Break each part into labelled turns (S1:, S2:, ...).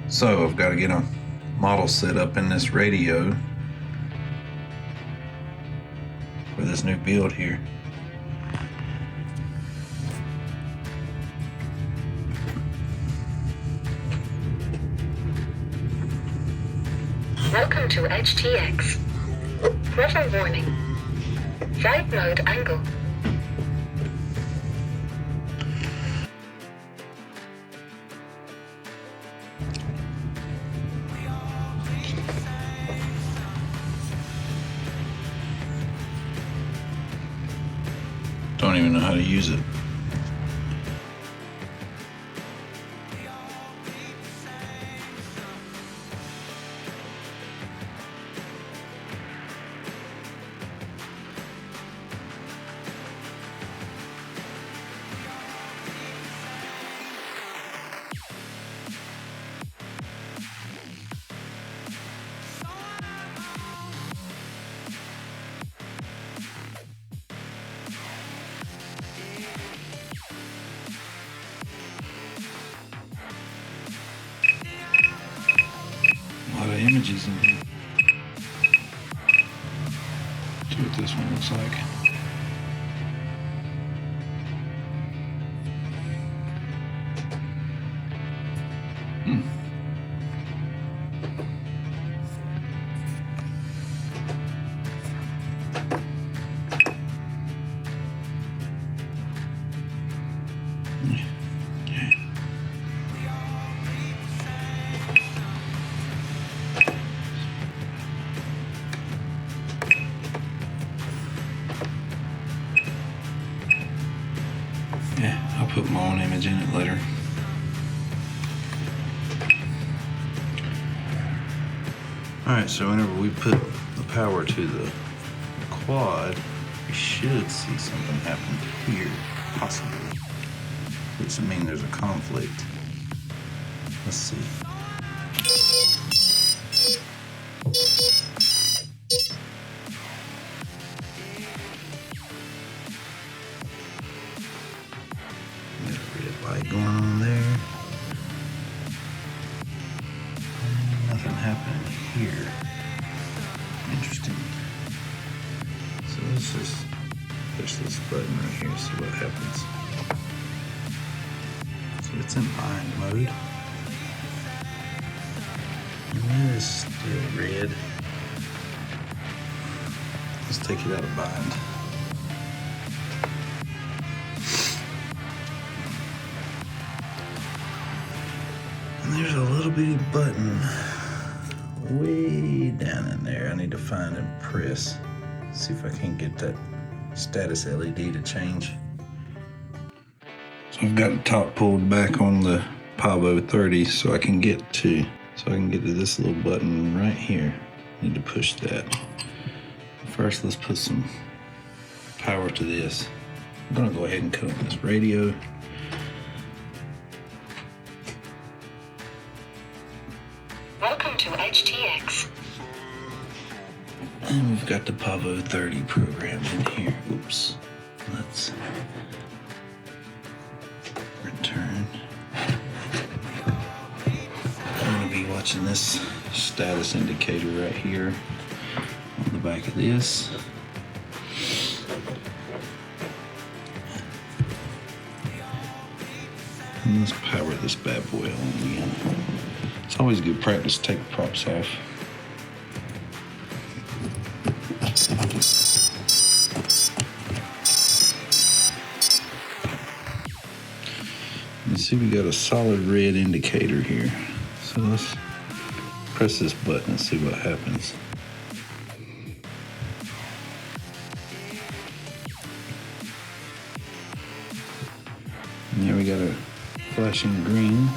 S1: So I've got to get a model set up in this radio for this new build here.
S2: Welcome to HTX. Weather warning. Flight mode angle.
S1: Don't even know how to use it. A lot of images in here. See what this one looks like. Yeah, I'll put my own image in it later. Alright, so whenever we put the power to the quad, we should see something happen here, possibly. Which would mean there's a conflict. Let's see. Light going on there. Nothing happening here. Interesting. So let's just push this button right here, see what happens. So it's in bind mode. And that is still red. Let's take it out of bind. There's a little bitty button way down in there. I need to find and press. See if I can get that status LED to change. So I've got the top pulled back on the Pavo 30 so I can get to this little button right here. Need to push that. First, let's put some power to this. I'm gonna go ahead and cut on this radio.
S2: Welcome to HTX.
S1: And we've got the Pavo 30 programmed in here. Oops. Let's return. I'm going to be watching this status indicator right here on the back of this. And let's power this bad boy on again. It's always good practice to take the props off. You see we got a solid red indicator here. So let's press this button and see what happens. And there we got a flashing green.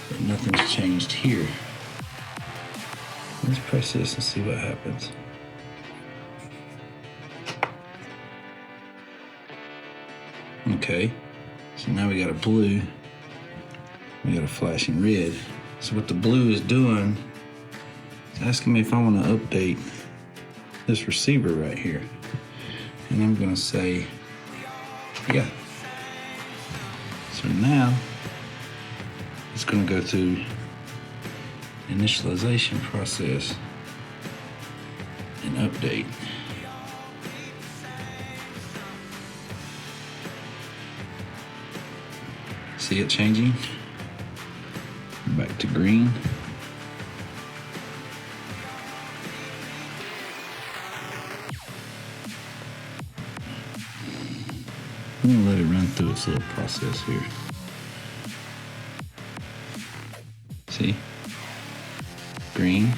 S1: But nothing's changed here. Let's press this and see what happens. Okay, so now we got a blue, we got a flashing red. So what the blue is doing is asking me if I want to update this receiver right here. And I'm gonna say, yeah. So now it's going to go through initialization process and update. See it changing? Back to green. I'm gonna let it run through its little process here. See? Green.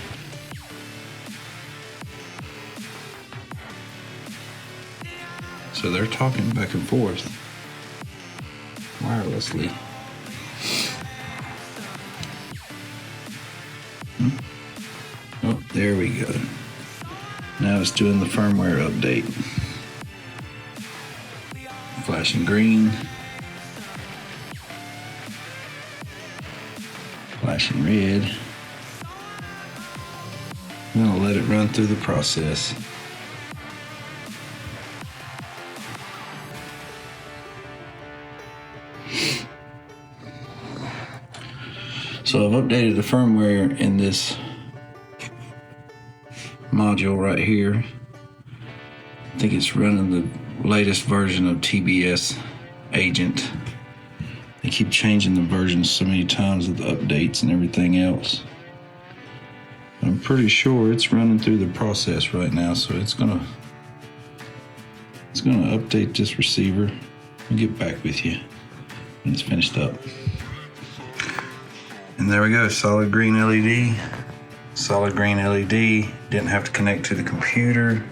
S1: So they're talking back and forth wirelessly. Oh, there we go. Now it's doing the firmware update. Flashing green. Flashing red. I'm gonna let it run through the process. So I've updated the firmware in this module right here. I think it's running the latest version of TBS Agent. They keep changing the versions so many times with the updates and everything else. I'm pretty sure it's running through the process right now, so it's gonna update this receiver and get back with you when it's finished up. And there we go, solid green LED. Solid green LED, didn't have to connect to the computer.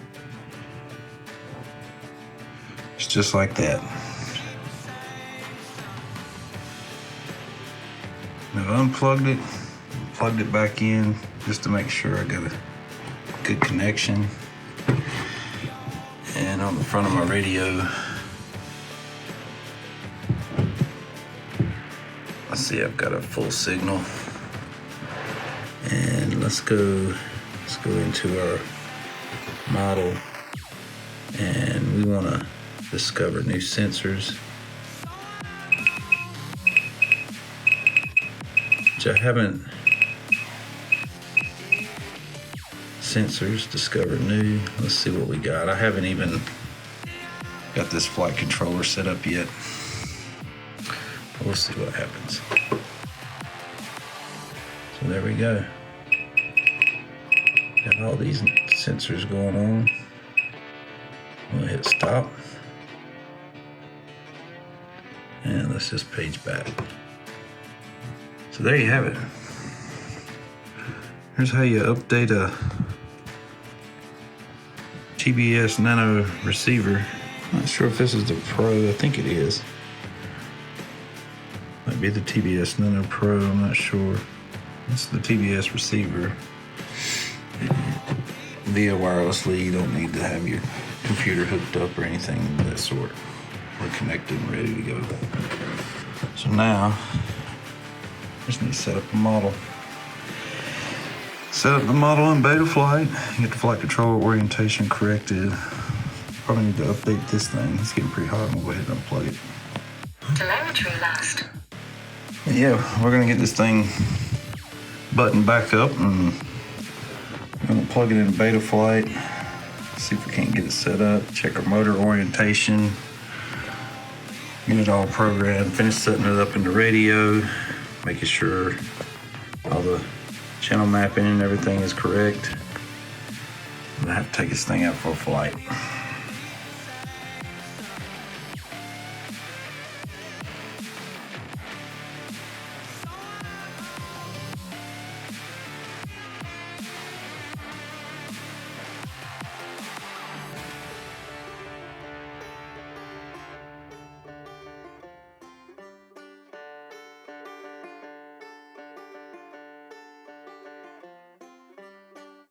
S1: It's just like that. I've unplugged it, plugged it back in just to make sure I got a good connection. And on the front of my radio, let's see, I've got a full signal. And let's go into our model, and we want to discover new sensors, which I haven't. Sensors, discover new. Let's see what we got. I haven't even got this flight controller set up yet. We'll see what happens. So there we go. Got all these sensors going on. We'll hit stop. And let's just page back. So there you have it. Here's how you update a Tbs Nano receiver. Not sure if this is the Pro. I think it is. Might be the Tbs Nano Pro. I'm not sure. It's the TBS receiver. Via wirelessly, you don't need to have your computer hooked up or anything of that sort. We're connected and ready to go. So now, just need to set up a model. Set up the model in beta flight. Get the flight controller orientation corrected. Probably need to update this thing. It's getting pretty hot. I'm gonna go ahead and unplug it.
S2: Telemetry lost.
S1: And yeah, we're gonna get this thing buttoned back up, and we're gonna plug it in beta flight. See if we can't get it set up. Check our motor orientation. Get it all programmed. Finish setting it up in the radio. Making sure all the channel mapping and everything is correct. I'm gonna have to take this thing out for a flight.